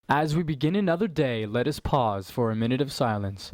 As we begin another day, let us pause for a minute of silence.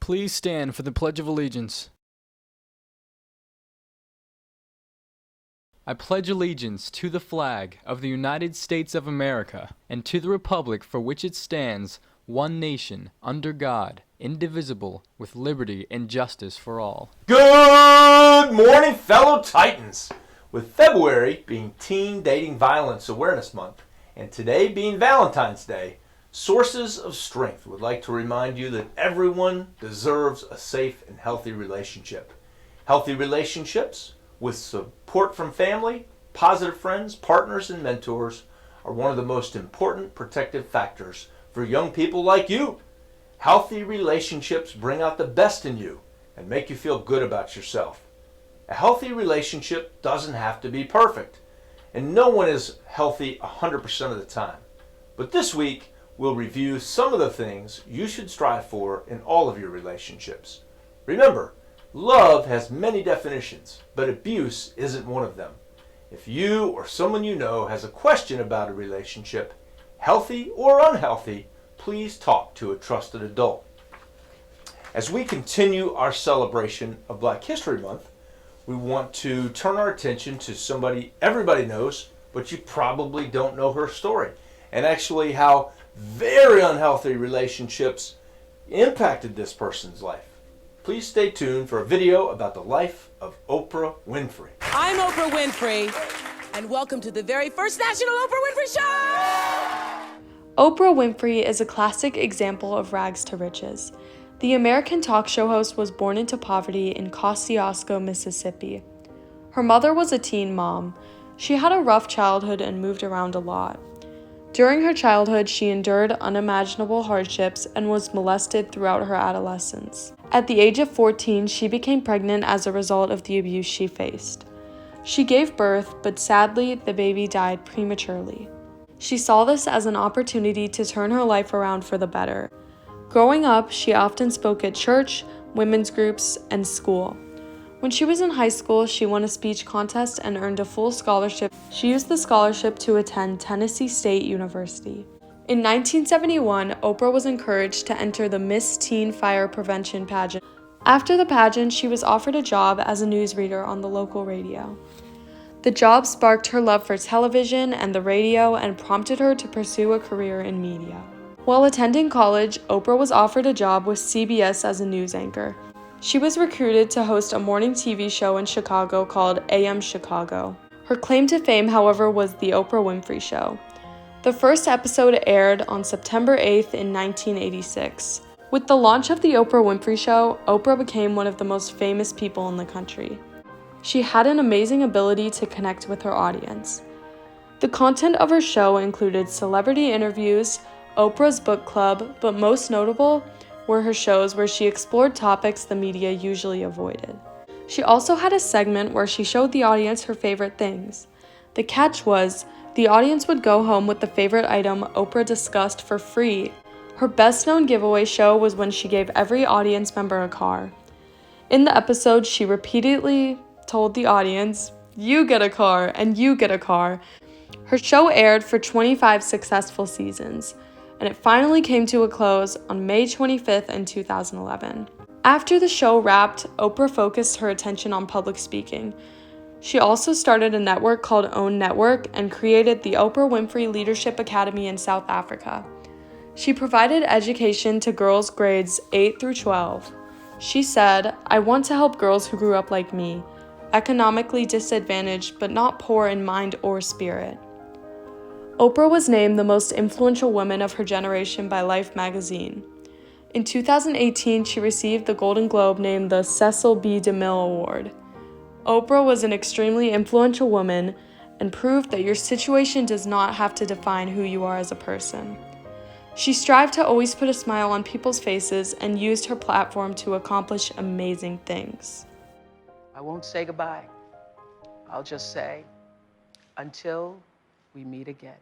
Please stand for the Pledge of Allegiance. I pledge allegiance to the flag of the United States of America and to the republic for which it stands, one nation, under God, indivisible, with liberty and justice for all. Good morning, fellow Titans! With February being Teen Dating Violence Awareness Month and today being Valentine's Day, Sources of Strength would like to remind you that everyone deserves a safe and healthy relationship. Healthy relationships with support from family, positive friends, partners, and mentors are one of the most important protective factors for young people like you. Healthy relationships bring out the best in you and make you feel good about yourself. A healthy relationship doesn't have to be perfect, and no one is healthy 100% of the time. But this week, we'll review some of the things you should strive for in all of your relationships. Remember, love has many definitions, but abuse isn't one of them. If you or someone you know has a question about a relationship, healthy or unhealthy, please talk to a trusted adult. As we continue our celebration of Black History Month, we want to turn our attention to somebody everybody knows, but you probably don't know her story, and actually how very unhealthy relationships impacted this person's life. Please stay tuned for a video about the life of Oprah Winfrey. I'm Oprah Winfrey, and welcome to the very first National Oprah Winfrey Show! Oprah Winfrey is a classic example of rags to riches. The American talk show host was born into poverty in Kosciuszko, Mississippi. Her mother was a teen mom. She had a rough childhood and moved around a lot. During her childhood, she endured unimaginable hardships and was molested throughout her adolescence. At the age of 14, she became pregnant as a result of the abuse she faced. She gave birth, but sadly, the baby died prematurely. She saw this as an opportunity to turn her life around for the better. Growing up, she often spoke at church, women's groups, and school. When she was in high school, she won a speech contest and earned a full scholarship. She used the scholarship to attend Tennessee State University. In 1971, Oprah was encouraged to enter the Miss Teen Fire Prevention pageant. After the pageant, she was offered a job as a newsreader on the local radio. The job sparked her love for television and the radio and prompted her to pursue a career in media. While attending college, Oprah was offered a job with CBS as a news anchor. She was recruited to host a morning TV show in Chicago called AM Chicago. Her claim to fame, however, was The Oprah Winfrey Show. The first episode aired on September 8th in 1986. With the launch of The Oprah Winfrey Show, Oprah became one of the most famous people in the country. She had an amazing ability to connect with her audience. The content of her show included celebrity interviews, Oprah's book club, but most notable were her shows where she explored topics the media usually avoided. She also had a segment where she showed the audience her favorite things. The catch was, the audience would go home with the favorite item Oprah discussed for free. Her best-known giveaway show was when she gave every audience member a car. In the episode, she repeatedly told the audience, "You get a car, and you get a car." Her show aired for 25 successful seasons, and it finally came to a close on May 25th in 2011. After the show wrapped, Oprah focused her attention on public speaking. She also started a network called OWN Network and created the Oprah Winfrey Leadership Academy in South Africa. She provided education to girls grades 8 through 12. She said, "I want to help girls who grew up like me, economically disadvantaged but not poor in mind or spirit." Oprah was named the most influential woman of her generation by Life magazine. In 2018, she received the Golden Globe named the Cecil B. DeMille Award. Oprah was an extremely influential woman and proved that your situation does not have to define who you are as a person. She strived to always put a smile on people's faces and used her platform to accomplish amazing things. I won't say goodbye. I'll just say, until we meet again.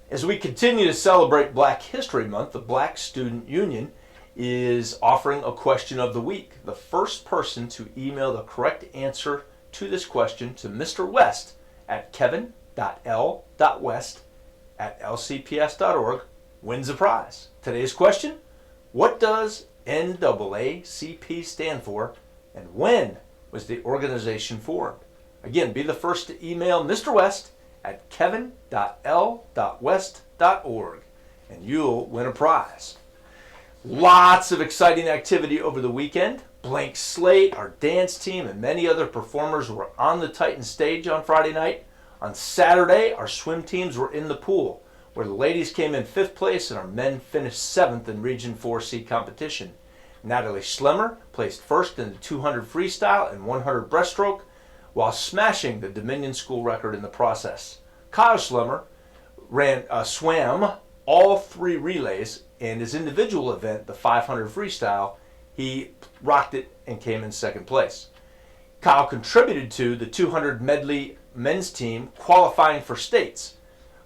As we continue to celebrate Black History Month, the Black Student Union is offering a question of the week. The first person to email the correct answer to this question to Mr. West at kevin.l.west@lcps.org wins a prize. Today's question: what does NAACP stand for, and when was the organization formed? Again, be the first to email Mr. West at kevin.l.west.org and you'll win a prize. Lots of exciting activity over the weekend. Blank Slate, our dance team, and many other performers were on the Titan stage on Friday night. On Saturday, our swim teams were in the pool, where the ladies came in 5th place and our men finished 7th in Region 4C competition. Natalie Schlemmer placed 1st in the 200 freestyle and 100 breaststroke, while smashing the Dominion school record in the process. Kyle Schlemmer swam all 3 relays, and his individual event, the 500 freestyle, he rocked it and came in 2nd place. Kyle contributed to the 200 medley men's team qualifying for states.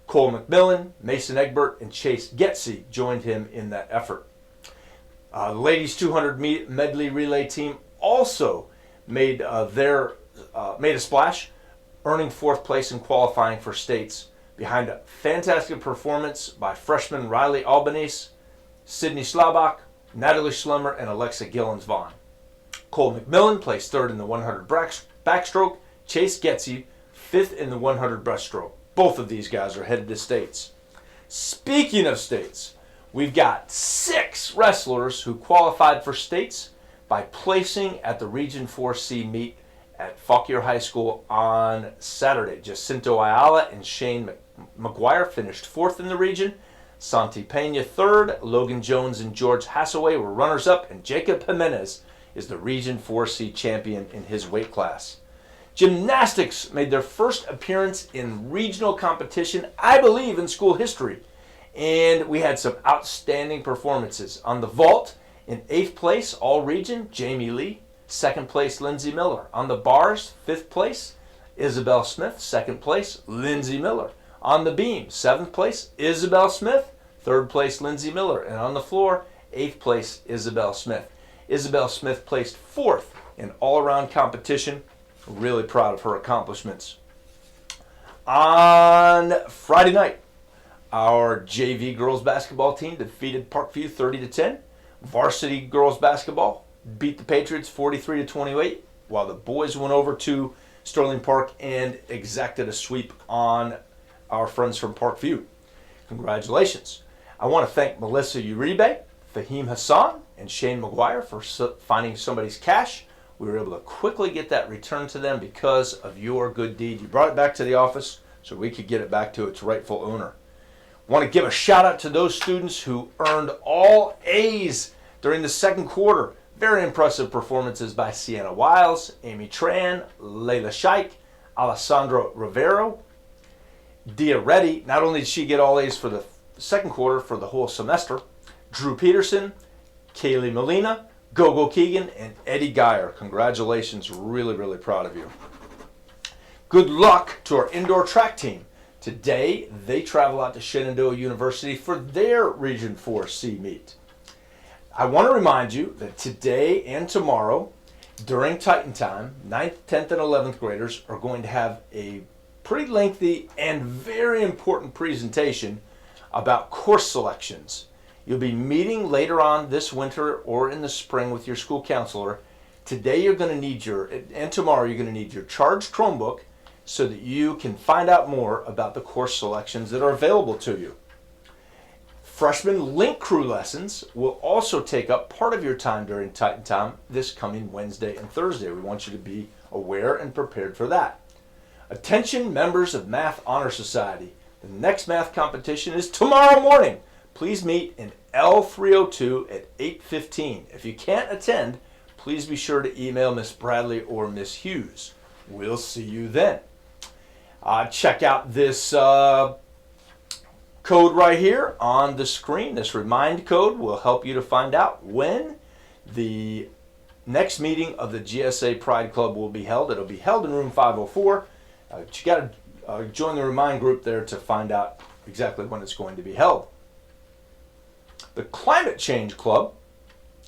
Cole McMillan, Mason Egbert, and Chase Getsy joined him in that effort. The ladies 200 medley relay team also made a splash, earning 4th place in qualifying for states behind a fantastic performance by freshman Riley Albanese, Sydney Slabach, Natalie Schlemmer, and Alexa Gillens-Vaughn. Cole McMillan placed 3rd in the 100 backstroke, Chase Getsy 5th in the 100 breaststroke. Both of these guys are headed to states. Speaking of states, we've got 6 wrestlers who qualified for states by placing at the Region 4C meet at Fauquier High School on Saturday. Jacinto Ayala and Shane McGuire finished 4th in the region. Santi Pena 3rd. Logan Jones and George Hassaway were runners-up, and Jacob Jimenez is the Region 4C champion in his weight class. Gymnastics made their first appearance in regional competition, I believe, in school history. And we had some outstanding performances. On the vault, in 8th place, all region, Jamie Lee. 2nd place, Lindsay Miller. On the bars, 5th place, Isabel Smith. 2nd place, Lindsay Miller. On the beam, 7th place, Isabel Smith. 3rd place, Lindsay Miller. And on the floor, 8th place, Isabel Smith. Isabel Smith placed 4th in all-around competition. Really proud of her accomplishments. On Friday night, our JV girls basketball team defeated Parkview 30-10. Varsity girls basketball beat the Patriots 43-28, while the boys went over to Sterling Park and exacted a sweep on our friends from Parkview. Congratulations. I want to thank Melissa Uribe, Fahim Hassan, and Shane McGuire for finding somebody's cash. We were able to quickly get that returned to them because of your good deed. You brought it back to the office so we could get it back to its rightful owner. I want to give a shout out to those students who earned all A's during the 2nd quarter. Very impressive performances by Sienna Wiles, Amy Tran, Layla Scheich, Alessandro Rivero. Dia Reddy, not only did she get all A's for the 2nd quarter, for the whole semester. Drew Peterson, Kaylee Molina, Gogo Keegan, and Eddie Geyer. Congratulations. Really, really proud of you. Good luck to our indoor track team. Today, they travel out to Shenandoah University for their Region 4C meet. I want to remind you that today and tomorrow, during Titan Time, 9th, 10th, and 11th graders are going to have a pretty lengthy and very important presentation about course selections. You'll be meeting later on this winter or in the spring with your school counselor. Today you're going to need and tomorrow you're going to need your charged Chromebook, so that you can find out more about the course selections that are available to you. Freshman Link Crew lessons will also take up part of your time during Titan Time this coming Wednesday and Thursday. We want you to be aware and prepared for that. Attention members of Math Honor Society. The next math competition is tomorrow morning. Please meet in L302 at 8:15. If you can't attend, please be sure to email Miss Bradley or Miss Hughes. We'll see you then. Check out this code right here on the screen. This remind code will help you to find out when the next meeting of the GSA Pride Club will be held. It'll be held in room 504. You got to join the remind group there to find out exactly when it's going to be held. The Climate Change Club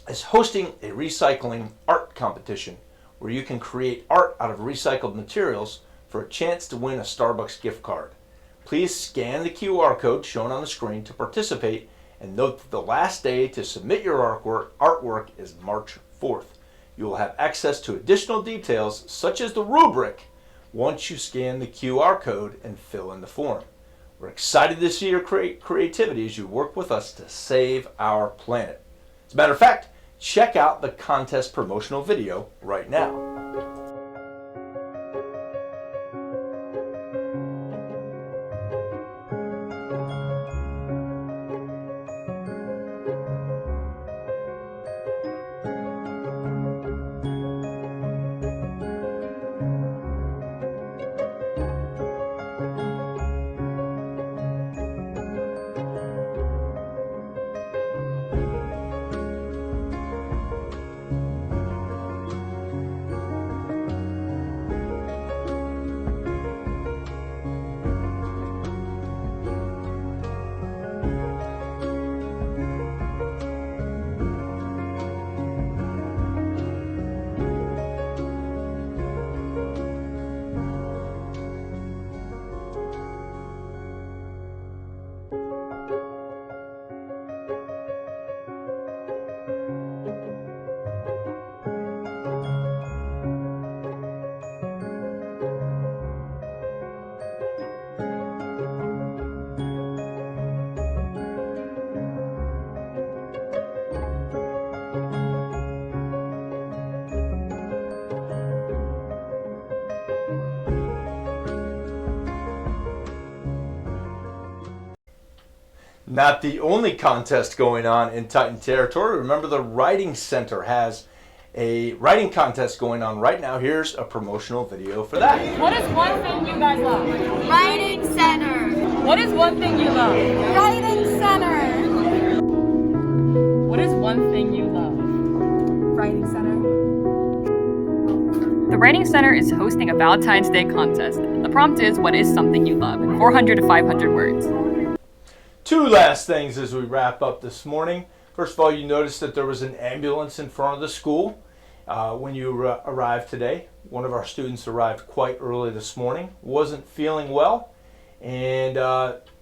is hosting a recycling art competition where you can create art out of recycled materials for a chance to win a Starbucks gift card. Please scan the QR code shown on the screen to participate, and note that the last day to submit your artwork is March 4th. You will have access to additional details such as the rubric once you scan the QR code and fill in the form. We're excited to see your creativity as you work with us to save our planet. As a matter of fact, check out the contest promotional video right now. Not the only contest going on in Titan territory. Remember, the Writing Center has a writing contest going on right now. Here's a promotional video for that. What is one thing you guys love? Writing Center. What is one thing you love? Writing Center. What is one thing you love? Writing Center. The Writing Center is hosting a Valentine's Day contest. The prompt is, what is something you love, in 400 to 500 words. Two last things as we wrap up this morning. First of all, you noticed that there was an ambulance in front of the school when you arrived today. One of our students arrived quite early this morning, wasn't feeling well, and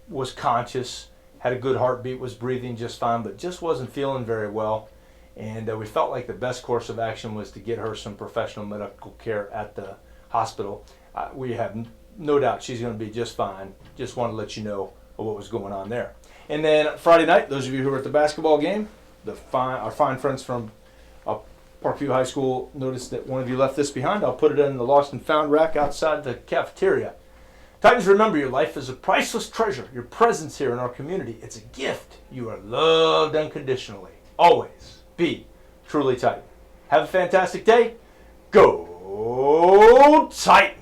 was conscious, had a good heartbeat, was breathing just fine, but just wasn't feeling very well. And we felt like the best course of action was to get her some professional medical care at the hospital. We have no doubt she's going to be just fine. Just want to let you know what was going on there. And then Friday night, those of you who were at the basketball game, our fine friends from Parkview High School noticed that one of you left this behind. I'll put it in the lost and found rack outside the cafeteria. Titans, remember, your life is a priceless treasure. Your presence here in our community, it's a gift. You are loved unconditionally. Always be truly Titan. Have a fantastic day. Go Titans!